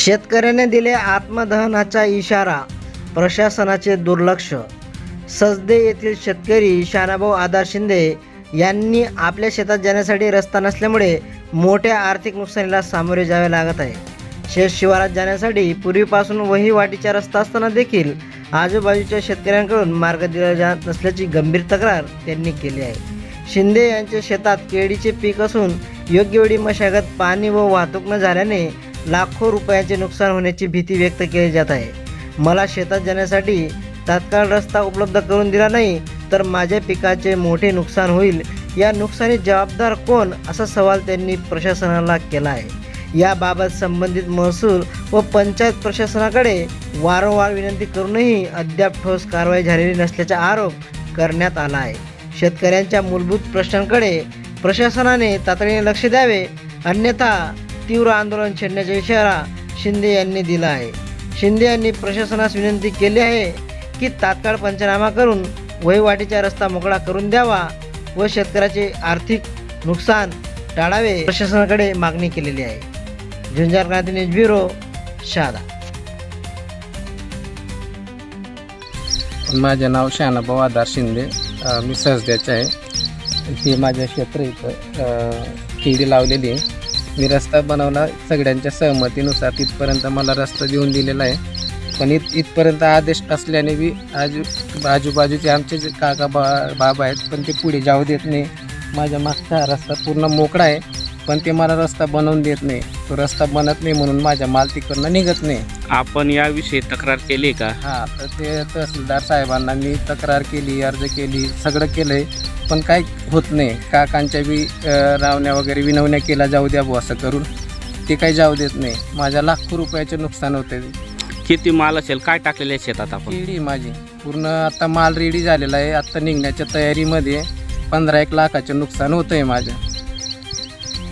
शेतकऱ्याने दिले आत्मदहनाचा इशारा, प्रशासनाचे दुर्लक्ष। सजदे येथील शेतकरी शानाभाऊ आधार शिंदे यांनी आपल्या शेतात जाण्यासाठी रस्ता नसल्यामुळे मोठ्या आर्थिक नुकसानीला सामोरे जावे लागत आहे। शेत शिवारात जाण्यासाठी पूर्वीपासून वहिवाटीचा रस्ता असताना देखील आजूबाजूच्या शेतकऱ्यांकडून मार्ग दिला जात नसल्याची गंभीर तक्रार त्यांनी केली आहे। शिंदे यांच्या शेतात केळीचे पीक असून योग्य वेळी मशागत, पाणी व वाहतूक न झाल्याने लाखो रुपयांचे नुकसान होण्याची भीती व्यक्त केली जात आहे। मला शेतात जाण्यासाठी तात्काळ रस्ता उपलब्ध करून दिला नाही तर माझ्या पिकाचे मोठे नुकसान होईल। या नुकसानी जबाबदार कोण, असा सवाल त्यांनी प्रशासनाला केला आहे। याबाबत संबंधित महसूल व पंचायत प्रशासनाकडे वारंवार विनंती करूनही अद्याप ठोस कारवाई झालेली नसल्याचा आरोप करण्यात आला आहे। शेतकऱ्यांच्या मूलभूत प्रश्नांकडे प्रशासनाने तातडीने लक्ष द्यावे, अन्यथा तीव्र आंदोलन छेडण्याचा इशारा शिंदे यांनी दिला आहे। शिंदे यांनी प्रशासनास विनंती केली आहे की तात्काळ पंचनामा करून वहिवाटीचा रस्ता मोकळा करून द्यावा व शेतकऱ्याचे आर्थिक नुकसान टाळावे, प्रशासनाकडे मागणी केलेली आहे। झुंजार क्रांती न्यूज ब्युरो, शहादा। माझे नाव शानाभाऊ आधार शिंदे, मी सजद्याचे आहे। हे माझ्या क्षेत्र इथं केळी लावलेली आहे। मी रस्ता बनवला सगळ्यांच्या सहमतीनुसार, तिथपर्यंत मला रस्ता देऊन दिलेला आहे। पण इथपर्यंत आदेश असल्याने बी आजूबाजूचे आमचे जे काका बाबा आहेत, पण ते पुढे जाऊ देत नाही। माझ्या मागचा रस्ता पूर्ण मोकळा आहे, पण ते मला रस्ता बनवून देत नाही। तो रस्ता बनत नाही म्हणून माझ्या माल तिकडनं निघत नाही। आपण याविषयी तक्रार केली का? हां, तर ते तहसीलदार साहेबांना मी तक्रार केली, अर्ज केली, सगळं केलं आहे, पण काही होत नाही। काकांच्या बी रावण्या वगैरे विनवण्या केल्या, जाऊ द्या बुवा असं करून, ते काही जाऊ देत नाही। माझ्या लाखो रुपयाचे नुकसान होते। किती माल असेल, काय टाकलेले आहे शेतात आपण? केळी माझी पूर्ण आता माल रेडी झालेला आहे, आता निघण्याच्या तयारीमध्ये। 15-1 लाखाचे नुकसान होतं आहे माझं।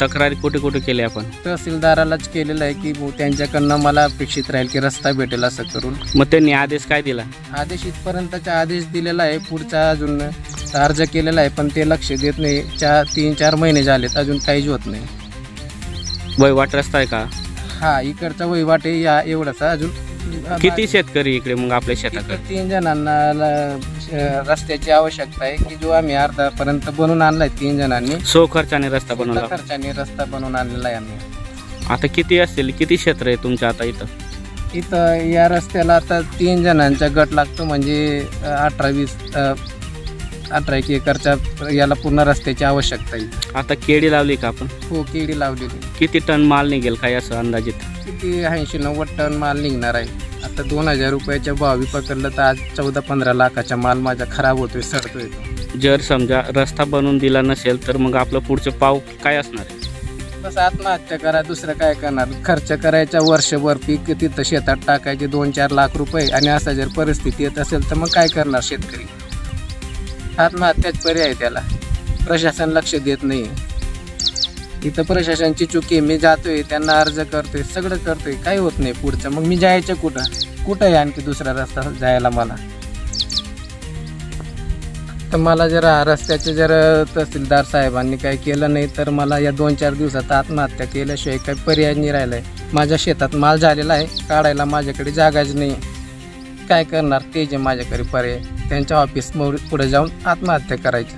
तक्रारी कुठे कुठे केली आपण? तहसीलदारालाच केलेलं आहे की त्यांच्याकडनं मला अपेक्षित राहील की रस्ता भेटेल असं करून। मग त्यांनी आदेश काय दिला? आदेश इथपर्यंतचा आदेश दिलेला आहे, पुढचा अजून अर्ज केलेला आहे, पण ते लक्ष देत नाही। 3-4 महिने झालेत, अजून काहीच होत नाही। वहिवाट रस्ता आहे का? हा, इकडचा वहिवाट आहे या एवढाचा। अजून किती शेतकरी इकडे मग आपल्या शेताकडे? 3 जणांना रस्त्याची आवश्यकता आहे की जो आम्ही अर्धापर्यंत बनवून आणलाय। 3 जणांनी सो खर्चाने रस्ता बनवला, खर्चाने रस्ता बनवून आणलेला आहे आम्ही। आता किती असतील, किती क्षेत्र आहे तुमच्या आता इथं या रस्त्याला आता 3 जणांचा गट लागतो, म्हणजे 18-20 एकरच्या याला पूर्ण रस्त्याची आवश्यकता आहे। आता केळी लावली का आपण? हो, केळी लावलेली। किती टन माल निघेल काय असं अंदाजित? किती 80-90 टन माल निघणार आहे। आता 2000 रुपयाच्या भावी पकडलं तर आज 14-15 लाखाचा माल माझा खराब होतोय, सडतोय। जर समजा रस्ता बनवून दिला नसेल तर मग आपलं पुढचं पाव काय असणार? बस आत्महत्या करा, दुसरं काय करणार? खर्च करायचा वर्षभर, पीक तिथं शेतात टाकायचे 2-4 लाख रुपये, आणि असा जर परिस्थिती येत असेल तर मग काय करणार शेतकरी? आत्महत्याच पर्याय त्याला। प्रशासन लक्ष देत नाही। इथं प्रशासनाची चुकी। मी जातोय, त्यांना अर्ज करतोय, सगळं करतोय, काही होत नाही पुढचं। मग मी जायचं कुठं आहे आणखी दुसरा रस्ता जायला मला? तर मला जरा रस्त्याचे जर तहसीलदार साहेबांनी काही केलं नाही तर मला या 2-4 दिवसात आत्महत्या केल्याशिवाय काही पर्याय नाही राहिला आहे। माझ्या शेतात माल झालेला आहे, काढायला माझ्याकडे जागाच नाही। काय करणार? ते जे माझ्याकडे पर्याय, त्यांच्या ऑफिस पुढे जाऊन आत्महत्या करायची।